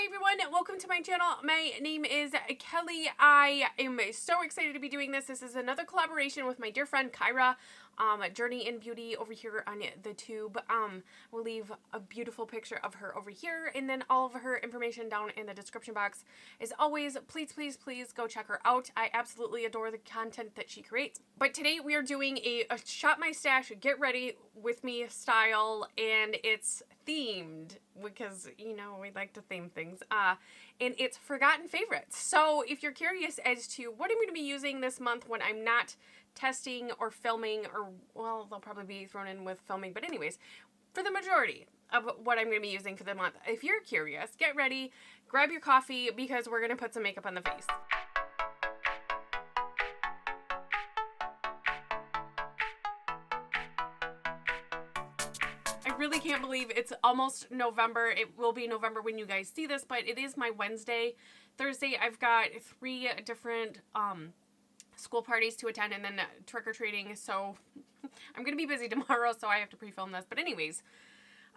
everyone, welcome to my channel. My name is Kelly. I am so excited to be doing this. This is another collaboration with my dear friend Kyra, Journey in Beauty over here on the tube. We'll leave a beautiful picture of her over here and then all of her information down in the description box. As always, please, please, please go check her out. I absolutely adore the content that she creates. But today we are doing a Shop My Stash, Get Ready With Me style, and it's themed because, you know, we like to theme things, and it's forgotten favorites. So if you're curious as to what I'm going to be using this month when I'm not testing or filming, or, well, they'll probably be thrown in with filming, but anyways, for the majority of what I'm going to be using for the month, if you're curious, get ready, grab your coffee, because we're going to put some makeup on the face. I really can't believe it's almost November. It will be November when you guys see this, but it is my Wednesday. Thursday, I've got 3 different school parties to attend and then trick-or-treating, so I'm going to be busy tomorrow, so I have to pre-film this. But anyways,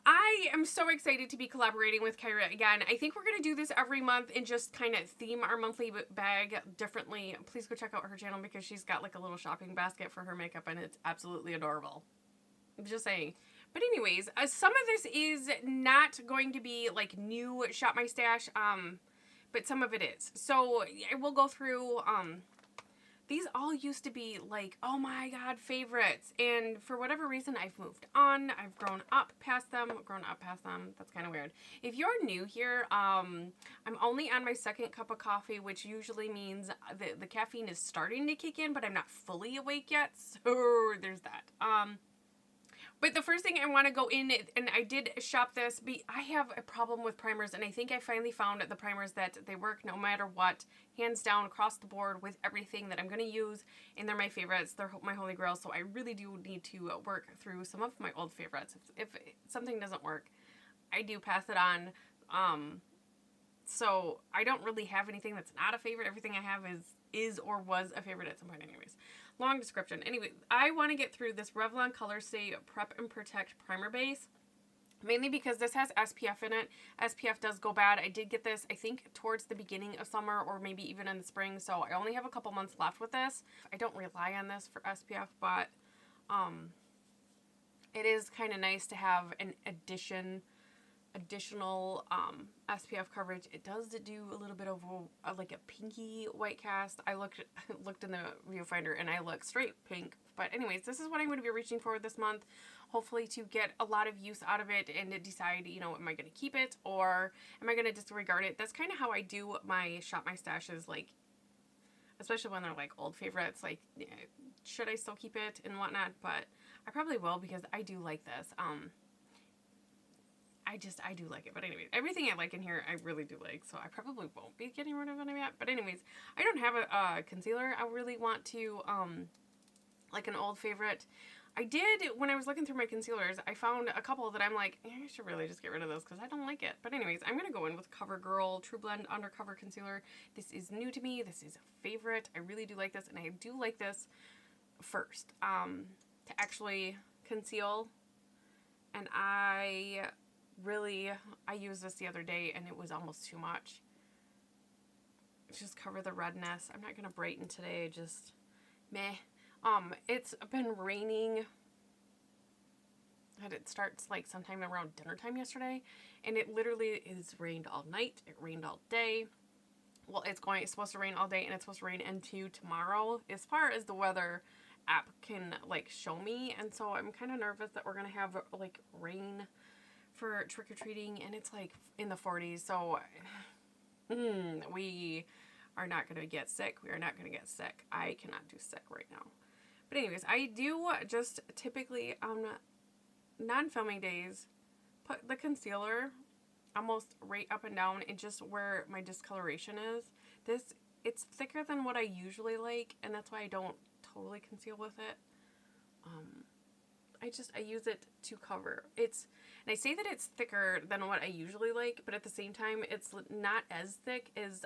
I am so excited to be collaborating with Kyra again. I think we're going to do this every month and just kind of theme our monthly bag differently. Please go check out her channel because she's got like a little shopping basket for her makeup and it's absolutely adorable. I'm just saying. But anyways, some of this is not going to be like new Shop My Stash, but some of it is. So I will go through, these all used to be like, oh my god, favorites. And for whatever reason, I've moved on. I've grown up past them. That's kind of weird. If you're new here, I'm only on my 2nd cup of coffee, which usually means the caffeine is starting to kick in, but I'm not fully awake yet. So there's that. But the first thing I want to go in, and I did shop this, I have a problem with primers, and I think I finally found the primers that they work no matter what, hands down, across the board, with everything that I'm going to use, and they're my favorites. They're my holy grail, so I really do need to work through some of my old favorites. If something doesn't work, I do pass it on. So I don't really have anything that's not a favorite. Everything I have is or was a favorite at some point anyways. Long description. Anyway, I want to get through this Revlon Colorstay Prep and Protect Primer Base. Mainly because this has SPF in it. SPF does go bad. I did get this, I think, towards the beginning of summer or maybe even in the spring. So I only have a couple months left with this. I don't rely on this for SPF, but it is kind of nice to have an additional SPF coverage. It does do a little bit of like a pinky white cast. I looked in the viewfinder and I look straight pink. But anyways, this is what I'm going to be reaching for this month. Hopefully to get a lot of use out of it and to decide, you know, am I going to keep it or am I going to disregard it? That's kind of how I do my Shop My Stashes, like, especially when they're like old favorites, like, should I still keep it and whatnot? But I probably will because I do like this. I do like it. But anyways, everything I like in here, I really do like. So I probably won't be getting rid of any yet. But anyways, I don't have a concealer. I really want to, like an old favorite. I did, when I was looking through my concealers, I found a couple that I'm like, I should really just get rid of this because I don't like it. But anyways, I'm going to go in with Covergirl Trublend Undercover Concealer. This is new to me. This is a favorite. I really do like this. And I do like this first to actually conceal. And I used this the other day and it was almost too much. Just cover the redness. I'm not going to brighten today, just meh. It's been raining. It starts like sometime around dinner time yesterday and it literally is rained all night. It rained all day. Well, it's supposed to rain all day and it's supposed to rain into tomorrow as far as the weather app can like show me. And so I'm kind of nervous that we're going to have like rain for trick-or-treating and it's like in the 40s, so we are not going to get sick. We are not going to get sick. I cannot do sick right now. But anyways, I do just typically on non-filming days put the concealer almost right up and down and just where my discoloration is. It's thicker than what I usually like, and that's why I don't totally conceal with it. I use it to cover. And I say that it's thicker than what I usually like, but at the same time, it's not as thick as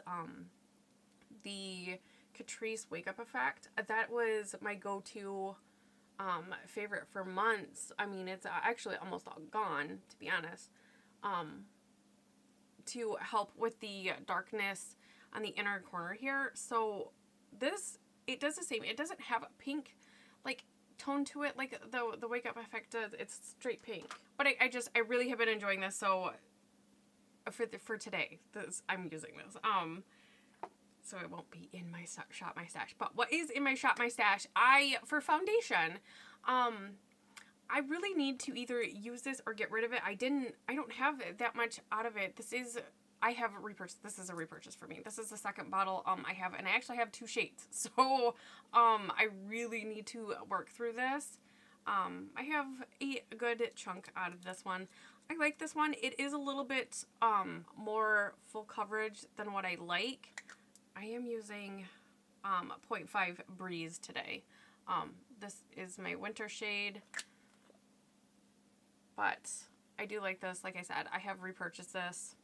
the Catrice Wake Up Effect. That was my go-to favorite for months. I mean, it's actually almost all gone, to be honest. to help with the darkness on the inner corner here. So this, it does the same. It doesn't have a pink like tone to it like the Wake Up Effect does. It's straight pink. But I really have been enjoying this. So for today, I'm using this. So it won't be in my Shop My Stash. But what is in my Shop My Stash? For foundation, I really need to either use this or get rid of it. I don't have that much out of it. I have repurchased. This is a repurchase for me. This is the second bottle I have, and I actually have 2 shades. So I really need to work through this. I have a good chunk out of this one. I like this one. It is a little bit more full coverage than what I like. I am using 0.5 Breeze today. This is my winter shade. But I do like this. Like I said, I have repurchased this.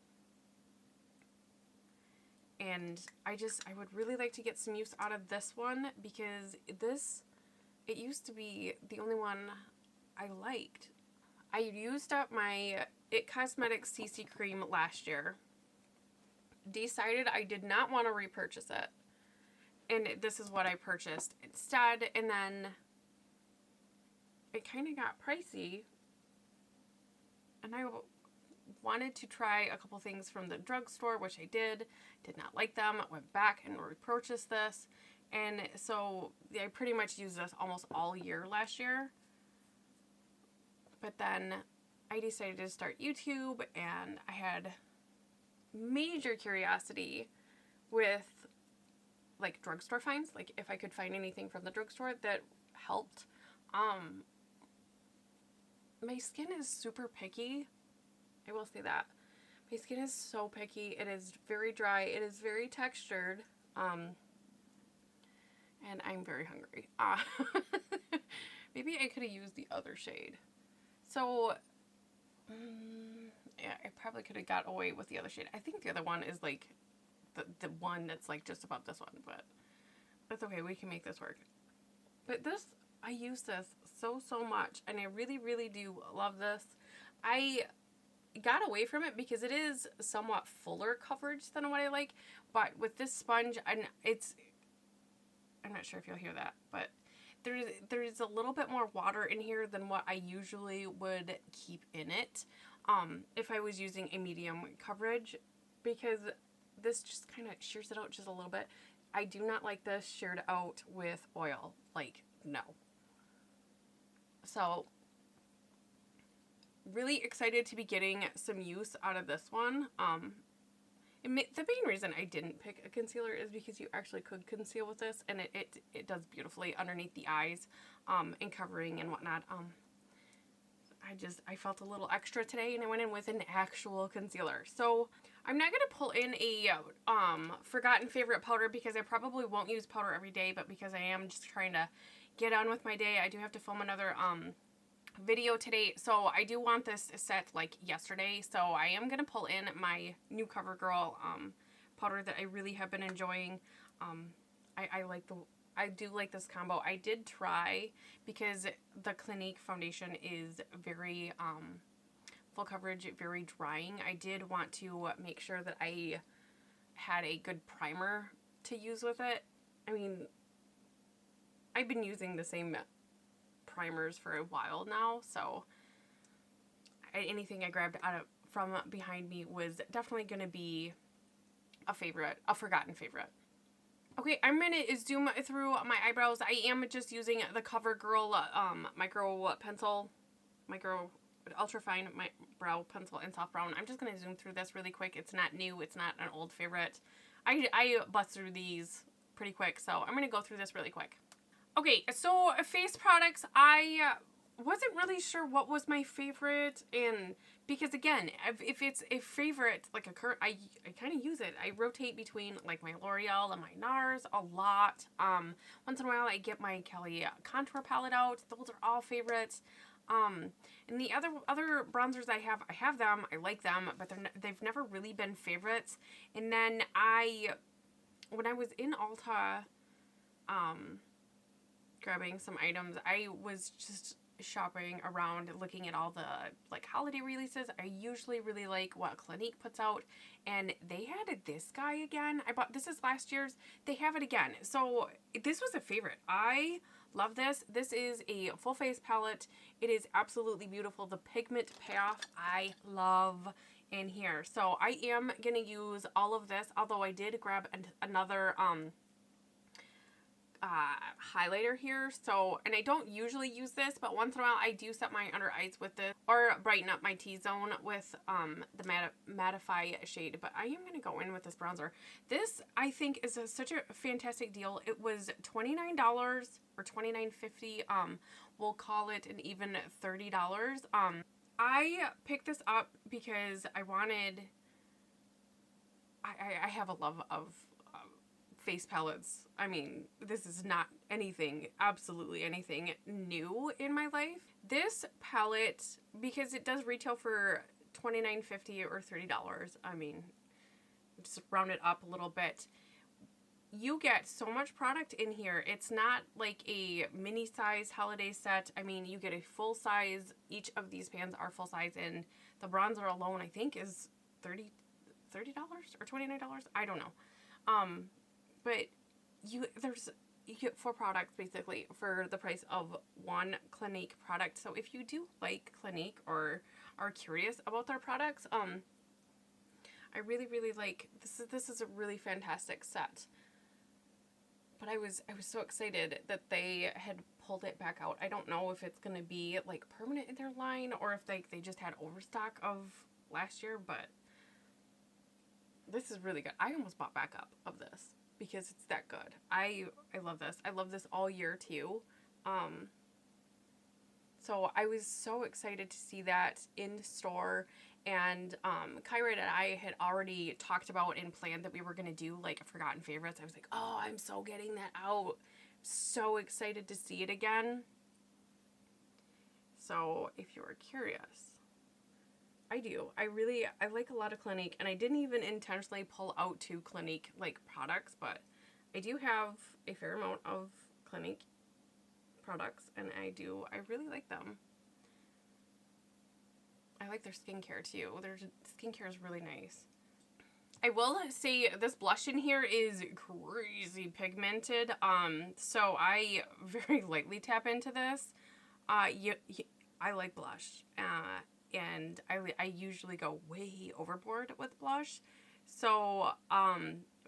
And I would really like to get some use out of this one because it used to be the only one I liked. I used up my It Cosmetics CC Cream last year. Decided I did not want to repurchase it. And this is what I purchased instead. And then it kind of got pricey. And I wanted to try a couple things from the drugstore, which I did not like them. I went back and repurchased this. And so I pretty much used this almost all year last year. But then I decided to start YouTube, and I had major curiosity with like drugstore finds, like if I could find anything from the drugstore that helped. My skin is super picky. I will say that. My skin is so picky. It is very dry. It is very textured. And I'm very hungry. Maybe I could have used the other shade. So, yeah, I probably could have got away with the other shade. I think the other one is like the one that's like just above this one, but that's okay. We can make this work. But this, I use this so much, and I really, really do love this. I got away from it because it is somewhat fuller coverage than what I like, but with this sponge, and I'm not sure if you'll hear that, but there's a little bit more water in here than what I usually would keep in it if I was using a medium coverage, because this just kind of shears it out just a little bit. I do not like this sheared out with oil. Like, no. So, really excited to be getting some use out of this one. The main reason I didn't pick a concealer is because you actually could conceal with this, and it does beautifully underneath the eyes, and covering and whatnot. I felt a little extra today, and I went in with an actual concealer. So I'm not going to pull in a forgotten favorite powder because I probably won't use powder every day, but because I am just trying to get on with my day, I do have to film another video today, so I do want this set like yesterday, so I am going to pull in my new Covergirl powder that I really have been enjoying. I do like this combo. I did try, because the Clinique foundation is very full coverage, very drying. I did want to make sure that I had a good primer to use with it. I mean, I've been using the same primers for a while now, so anything I grabbed from behind me was definitely going to be a forgotten favorite. Okay, I'm going to zoom through my eyebrows. I am just using the Covergirl micro ultra fine brow pencil in soft brown. I'm just going to zoom through this really quick. It's not new. It's not an old favorite. I bust through these pretty quick, so I'm going to go through this really quick. Okay, so face products, I wasn't really sure what was my favorite, and because again, if it's a favorite, like I kind of use it. I rotate between like my L'Oreal and my NARS a lot. Once in a while I get my Kelly contour palette out. Those are all favorites. And the other bronzers I have them. I like them, but they've never really been favorites. And then when I was in Ulta, grabbing some items, I was just shopping around, looking at all the like holiday releases. I usually really like what Clinique puts out, and they had this guy again. This is last year's. They have it again. So this was a favorite. I love this. This is a full face palette. It is absolutely beautiful. The pigment payoff I love in here. So I am going to use all of this, although I did grab another highlighter here. So, and I don't usually use this, but once in a while I do set my under eyes with this, or brighten up my T-zone with the mattify shade. But I am going to go in with this bronzer. This, I think, is such a fantastic deal. It was $29 or $29.50. We'll call it an even $30. I picked this up because I wanted, I have a love of face palettes. I mean, this is not anything, absolutely anything new in my life. This palette, because it does retail for $29.50 or $30, I mean, just round it up a little bit. You get so much product in here. It's not like a mini size holiday set. I mean, you get a full size. Each of these pans are full size, and the bronzer alone, I think, is $30 or $29. I don't know. But you get 4 products basically for the price of one Clinique product. So if you do like Clinique or are curious about their products, I really, really like this is a really fantastic set. But I was so excited that they had pulled it back out. I don't know if it's gonna be like permanent in their line or if they just had overstock of last year, but this is really good. I almost bought back up of this because it's that good. I love this. I love this all year too. So I was so excited to see that in store. And Kyra and I had already talked about and planned that we were going to do like a Forgotten Favorites. I was like, oh, I'm so getting that out. So excited to see it again. So if you're curious, I do. I like a lot of Clinique, and I didn't even intentionally pull out 2 Clinique like products, but I do have a fair amount of Clinique products, and I really like them. I like their skincare too. Their skincare is really nice. I will say this blush in here is crazy pigmented. So I very lightly tap into this. I like blush. And I usually go way overboard with blush. So,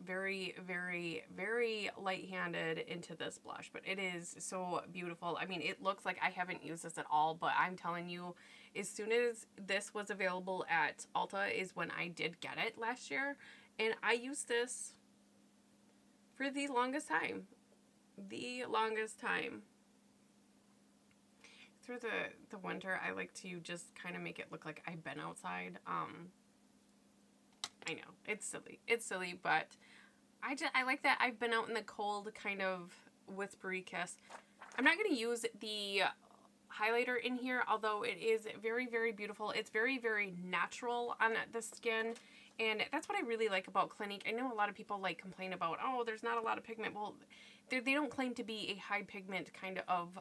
very, very, very light-handed into this blush, but it is so beautiful. I mean, it looks like I haven't used this at all, but I'm telling you, as soon as this was available at Ulta is when I did get it last year, and I used this for the longest time. The longest time. Through the winter, I like to just kind of make it look like I've been outside. I know, it's silly, but I like that I've been out in the cold, kind of whispery kiss. I'm not going to use the highlighter in here, although it is very, very beautiful. It's very, very natural on the skin, and that's what I really like about Clinique. I know a lot of people like complain about, oh, there's not a lot of pigment. Well, they don't claim to be a high pigment kind of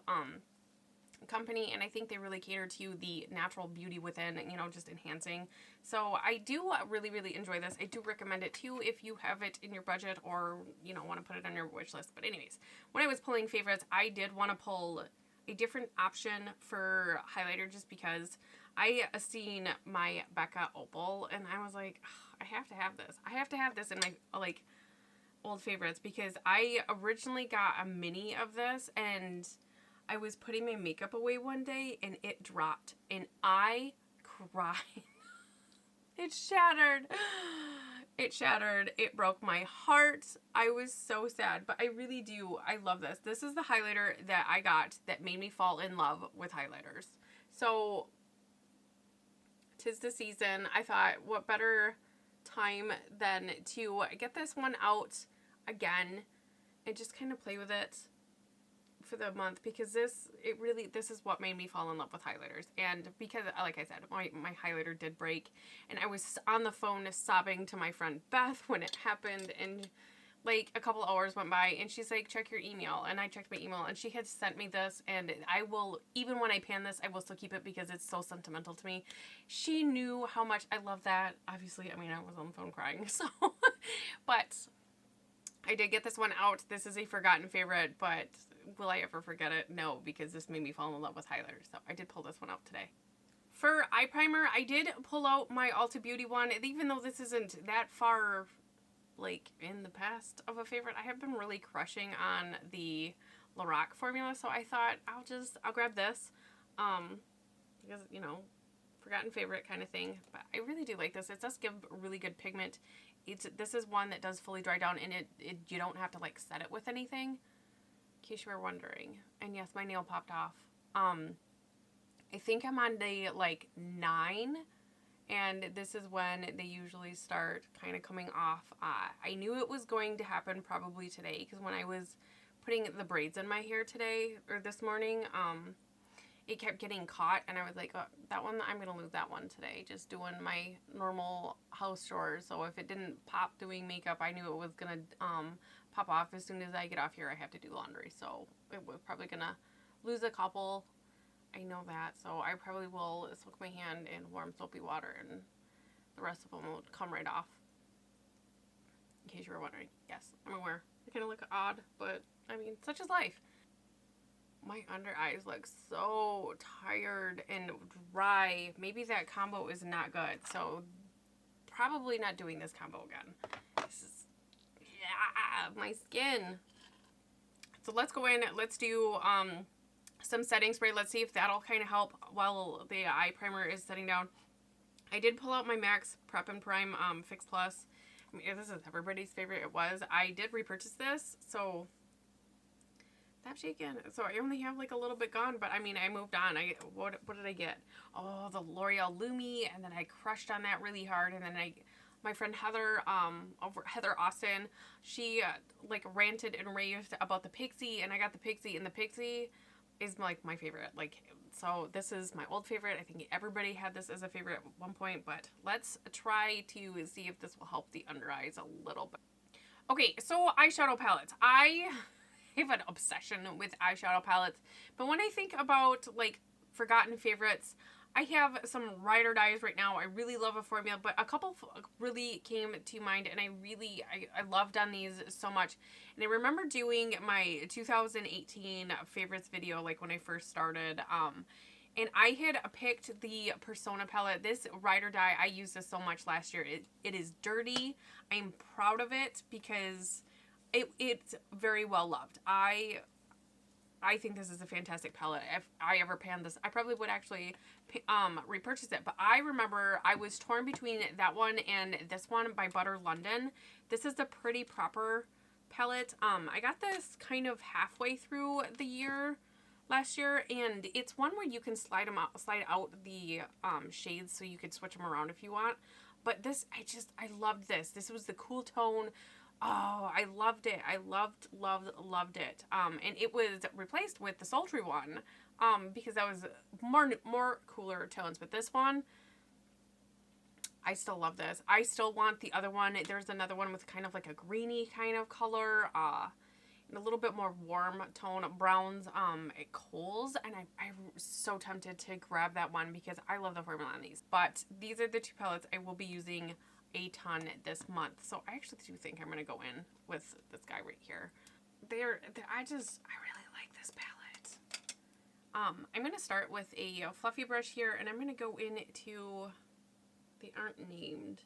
company, and I think they really cater to the natural beauty within, you know, just enhancing. So I do really, really enjoy this. I do recommend it too if you have it in your budget or, you know, want to put it on your wish list. But anyways, when I was pulling favorites, I did want to pull a different option for highlighter just because I seen my Becca Opal and I was like, oh, I have to have this. I have to have this in my like old favorites because I originally got a mini of this and I was putting my makeup away one day and it dropped and I cried. It shattered. It shattered. It broke my heart. I was so sad, but I really do. I love this. This is the highlighter that I got that made me fall in love with highlighters. So, 'tis the season. I thought, what better time than to get this one out again and just kind of play with it for the month, because this is what made me fall in love with highlighters. And because, like I said, my highlighter did break and I was on the phone sobbing to my friend Beth when it happened, and like a couple hours went by and she's like, check your email. And I checked my email and she had sent me this, and I will, even when I pan this, I will still keep it because it's so sentimental to me. She knew how much I love that. Obviously, I mean, I was on the phone crying, so, but I did get this one out. This is a forgotten favorite, but will I ever forget it? No, because this made me fall in love with highlighters. So I did pull this one out today. For eye primer, I did pull out my Ulta Beauty one. And even though this isn't that far, like, in the past of a favorite, I have been really crushing on the Lorac formula. So I thought I'll grab this. Because, you know, forgotten favorite kind of thing. But I really do like this. It does give really good pigment. This is one that does fully dry down, and you don't have to, like, set it with anything, in case you were wondering. And yes, my nail popped off. I think I'm on day, like, 9, and this is when they usually start kind of coming off. I knew it was going to happen probably today, because when I was putting the braids in my hair today, or this morning, it kept getting caught, and I was like, oh, that one, I'm going to lose that one today, just doing my normal house chores. So if it didn't pop doing makeup, I knew it was going to pop off as soon as I get off here. I have to do laundry, so it was probably going to lose a couple. I know that, so I probably will soak my hand in warm soapy water, and the rest of them will come right off. In case you were wondering. Yes, I'm aware. I kind of look odd, but, I mean, such is life. My under eyes look so tired and dry. Maybe that combo is not good, so probably not doing this combo again. This is, yeah, my skin. So let's go in, let's do some setting spray. Let's see if that'll kind of help while the eye primer is setting down. I did pull out my MAC Prep and Prime Fix Plus. I mean, this is everybody's favorite. It was. I did repurchase this, so stop shaking. So I only have like a little bit gone, but I mean, I moved on. What did I get? Oh, the L'Oreal Lumi, and then I crushed on that really hard, and then my friend Heather, Heather Austin, she like ranted and raved about the Pixie, and I got the Pixie, and the Pixie is like my favorite. Like, so this is my old favorite. I think everybody had this as a favorite at one point, but let's try to see if this will help the under eyes a little bit. Okay, so eyeshadow palettes. I have an obsession with eyeshadow palettes, but when I think about like forgotten favorites, I have some ride or dies right now. I really love a formula, but a couple really came to mind, and I loved on these so much. And I remember doing my 2018 favorites video, like when I first started, and I had picked the Persona palette. This ride or die, I used this so much last year. It is dirty. I'm proud of it because it's very well loved. I think this is a fantastic palette. If I ever panned this, I probably would actually repurchase it. But I remember I was torn between that one and this one by Butter London. This is the Pretty Proper palette. I got this kind of halfway through the year last year, and it's one where you can slide out the shades so you could switch them around if you want. But this, I loved this. This was the cool tone. Oh, I loved it. I loved it. And it was replaced with the sultry one, because that was more cooler tones. But this one, I still love this. I still want the other one. There's another one with kind of like a greeny kind of color, and a little bit more warm tone browns, at Kohl's. And I'm so tempted to grab that one because I love the formula on these. But these are the two palettes I will be using a ton this month. So I actually do think I'm going to go in with this guy right here. I really like this palette. I'm going to start with a fluffy brush here, and I'm going to go into, they aren't named.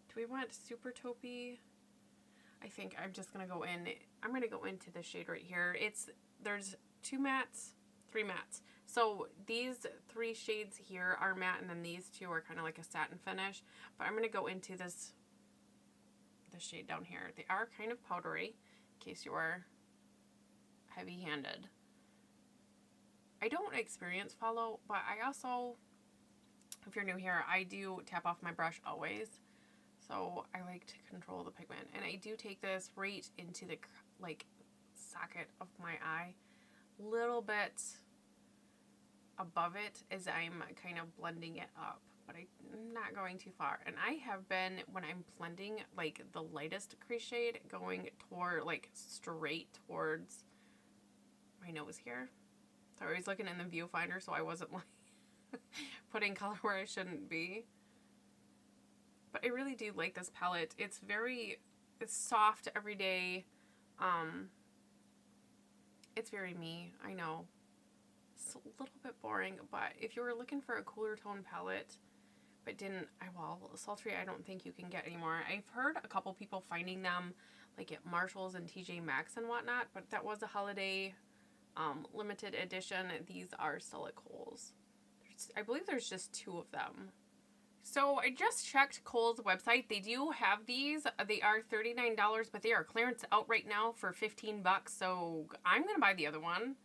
Do we want Super Taupey? I think I'm just going to go in, I'm going to go into the shade right here. There's 2 mattes, 3 mattes. So these 3 shades here are matte, and then these 2 are kind of like a satin finish. But I'm going to go into this shade down here. They are kind of powdery, in case you are heavy-handed. I don't experience follow, but I also, if you're new here, I do tap off my brush always. So I like to control the pigment. And I do take this right into the, like, socket of my eye. Little bit above it as I'm kind of blending it up. but I'm not going too far. And I have been, when I'm blending, like, the lightest crease shade, going toward, like, straight towards my nose here. So I was looking in the viewfinder, so I wasn't, like, putting color where I shouldn't be. But I really do like this palette. It's soft, everyday. It's very me, I know. It's a little bit boring, but if you were looking for a cooler tone palette, but well, sultry I don't think you can get anymore. I've heard a couple people finding them like at Marshall's and TJ Maxx and whatnot, but that was a holiday limited edition. These are still at Kohl's. I believe there's just 2 of them. So I just checked Kohl's website. They do have these. They are $39, but they are clearance out right now for $15. So I'm going to buy the other one.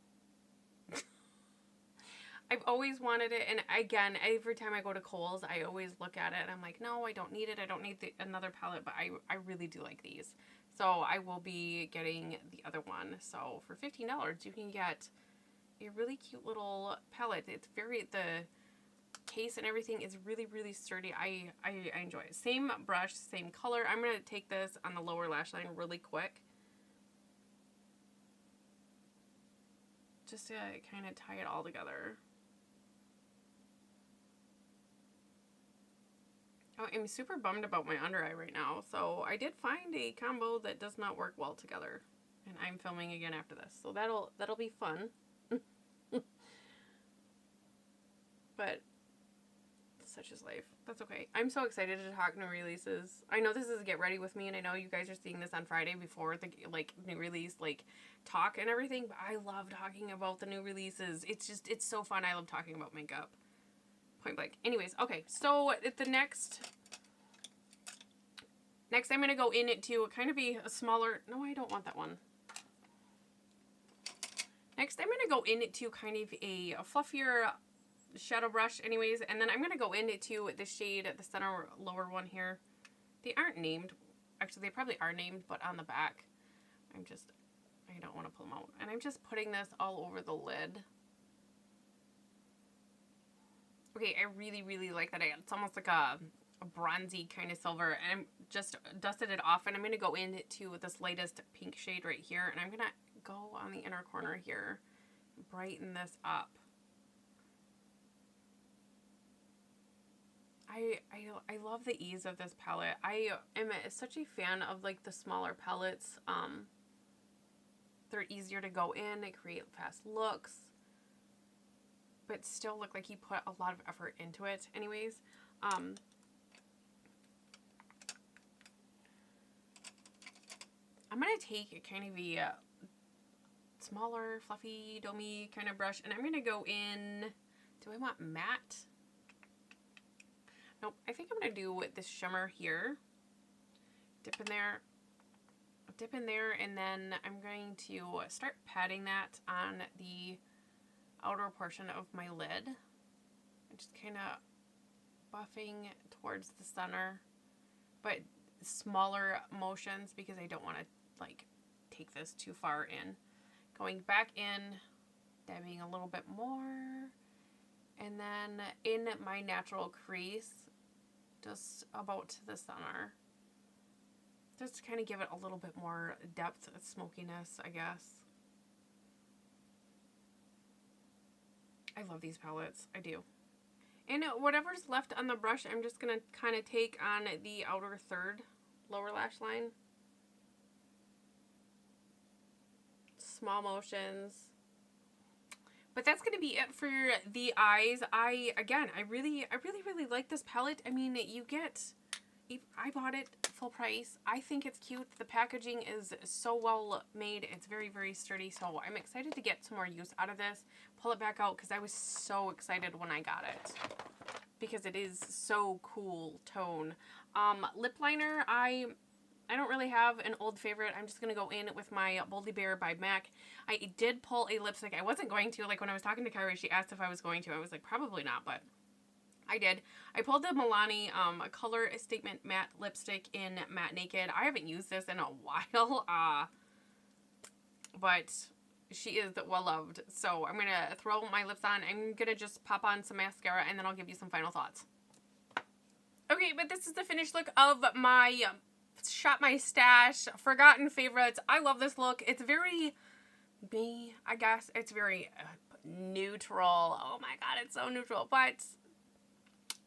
I've always wanted it. And again, every time I go to Kohl's, I always look at it and I'm like, no, I don't need it. I don't need another palette, but I really do like these. So I will be getting the other one. So for $15, you can get a really cute little palette. It's the case and everything is really, really sturdy. I enjoy it. Same brush, same color. I'm going to take this on the lower lash line really quick. Just to kind of tie it all together. Oh, I'm super bummed about my under eye right now. So I did find a combo that does not work well together. And I'm filming again after this. So that'll be fun. But such is life. That's okay. I'm so excited to talk new releases. I know this is Get Ready With Me, and I know you guys are seeing this on Friday before the new release talk and everything, but I love talking about the new releases. It's so fun. I love talking about makeup. Point blank. Anyways, okay. So the next I'm going to go into kind of be a smaller, no, I don't want that one. Next I'm going to go into kind of a fluffier shadow brush anyways, and then I'm going to go into the shade, the center lower one here. They aren't named. Actually, they probably are named, but on the back, I don't want to pull them out. And I'm just putting this all over the lid. Okay, I really, really like that. It's almost like a bronzy kind of silver, and I'm just dusted it off, and I'm going to go into this lightest pink shade right here, and I'm going to go on the inner corner here, brighten this up. I love the ease of this palette. I am such a fan of the smaller palettes. They're easier to go in, they create fast looks, but still look like you put a lot of effort into it. Anyways, I'm going to take a kind of a smaller, fluffy, domey kind of brush, and I'm going to go in, do I want matte? Nope, I think I'm going to do this shimmer here. Dip in there, and then I'm going to start patting that on the outer portion of my lid. I'm just kind of buffing towards the center, but smaller motions because I don't want to take this too far in. Going back in, dabbing a little bit more, and then in my natural crease, just about to the center. Just to kind of give it a little bit more depth, smokiness, I guess. I love these palettes. I do. And whatever's left on the brush, I'm just going to kind of take on the outer third lower lash line. Small motions. But that's going to be it for the eyes. I really like this palette. I mean, I bought it full price. I think it's cute. The packaging is so well made. It's very, very sturdy. So I'm excited to get some more use out of this. Pull it back out because I was so excited when I got it. Because it is so cool tone. Lip liner, I don't really have an old favorite. I'm just going to go in with my Boldly Bare by MAC. I did pull a lipstick. I wasn't going to. When I was talking to Kyra, she asked if I was going to. I was like, probably not, but I did. I pulled the Milani a Color Statement Matte Lipstick in Matte Naked. I haven't used this in a while, but she is well loved. So I'm going to throw my lips on. I'm going to just pop on some mascara, and then I'll give you some final thoughts. Okay, but this is the finished look of my Shop My Stash Forgotten Favorites. I love this look. It's very me, I guess. It's very neutral. Oh my god, it's so neutral, but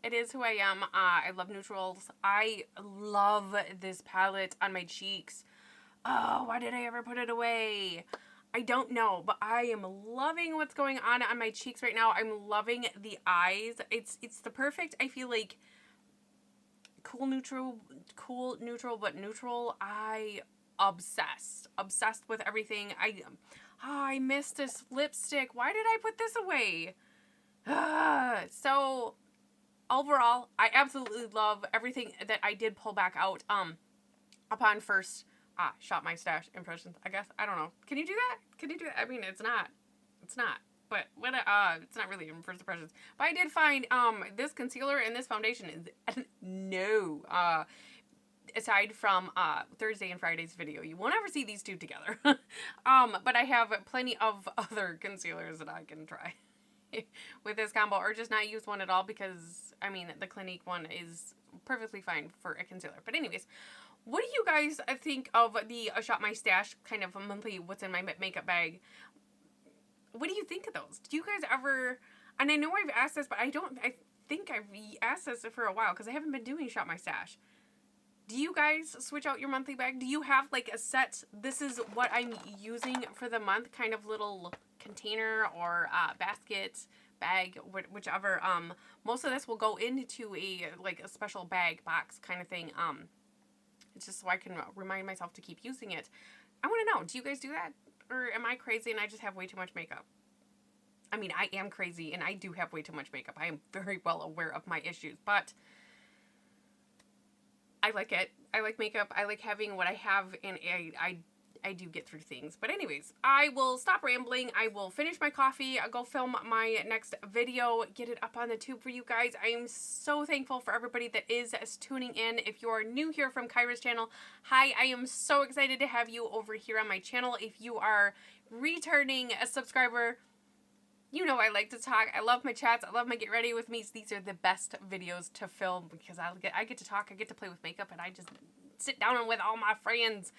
it is who I am. I love neutrals. I love this palette on my cheeks. Oh, why did I ever put it away? I don't know, but I am loving what's going on my cheeks right now. I'm loving the eyes. It's the perfect, I feel like, cool neutral, but neutral. I obsessed with everything. I missed this lipstick. Why did I put this away? So overall, I absolutely love everything that I did pull back out upon first Shop My Stash impressions, I guess. I don't know. Can you do that? Can you do that? I mean, it's not. But when it's not really in first impressions. But I did find this concealer and this foundation is no. Aside from Thursday and Friday's video, you won't ever see these two together. But I have plenty of other concealers that I can try with this combo, or just not use one at all, because I mean the Clinique one is perfectly fine for a concealer. But anyways, what do you guys think of the Shop My Stash kind of monthly what's in my makeup bag? What do you think of those? Do you guys ever, and I know I've asked this, but I think I've asked this for a while because I haven't been doing Shop My Stash. Do you guys switch out your monthly bag? Do you have like a set, this is what I'm using for the month, kind of little container or basket, bag, whichever. Most of this will go into a special bag box kind of thing. It's just so I can remind myself to keep using it. I want to know, do you guys do that? Or am I crazy and I just have way too much makeup? I mean, I am crazy and I do have way too much makeup. I am very well aware of my issues, but I like it. I like makeup. I like having what I have, and I do get through things. But anyways, I will stop rambling. I will finish my coffee. I'll go film my next video, get it up on the tube for you guys. I am so thankful for everybody that is tuning in. If you are new here from Kyra's channel, hi, I am so excited to have you over here on my channel. If you are returning a subscriber, you know I like to talk. I love my chats. I love my get ready with me's. These are the best videos to film because I get to talk. I get to play with makeup, and I just sit down with all my friends.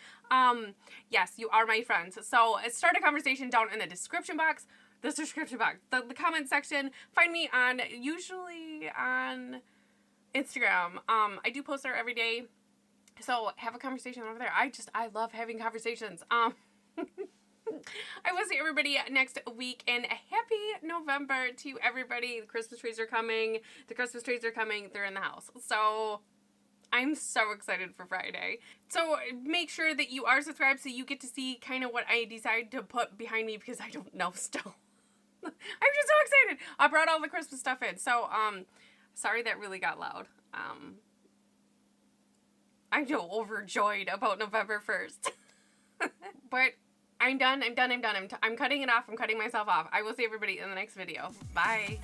Yes, you are my friends. So start a conversation down in the description box. The comment section. Find me usually on Instagram. I do post there every day. So have a conversation over there. I love having conversations. I will see everybody next week, and a happy November to everybody. The Christmas trees are coming. They're in the house. So I'm so excited for Friday. So make sure that you are subscribed so you get to see kind of what I decide to put behind me, because I don't know still. I'm just so excited. I brought all the Christmas stuff in. So, sorry that really got loud. I'm so overjoyed about November 1st. But I'm done. I'm cutting it off. I'm cutting myself off. I will see everybody in the next video. Bye.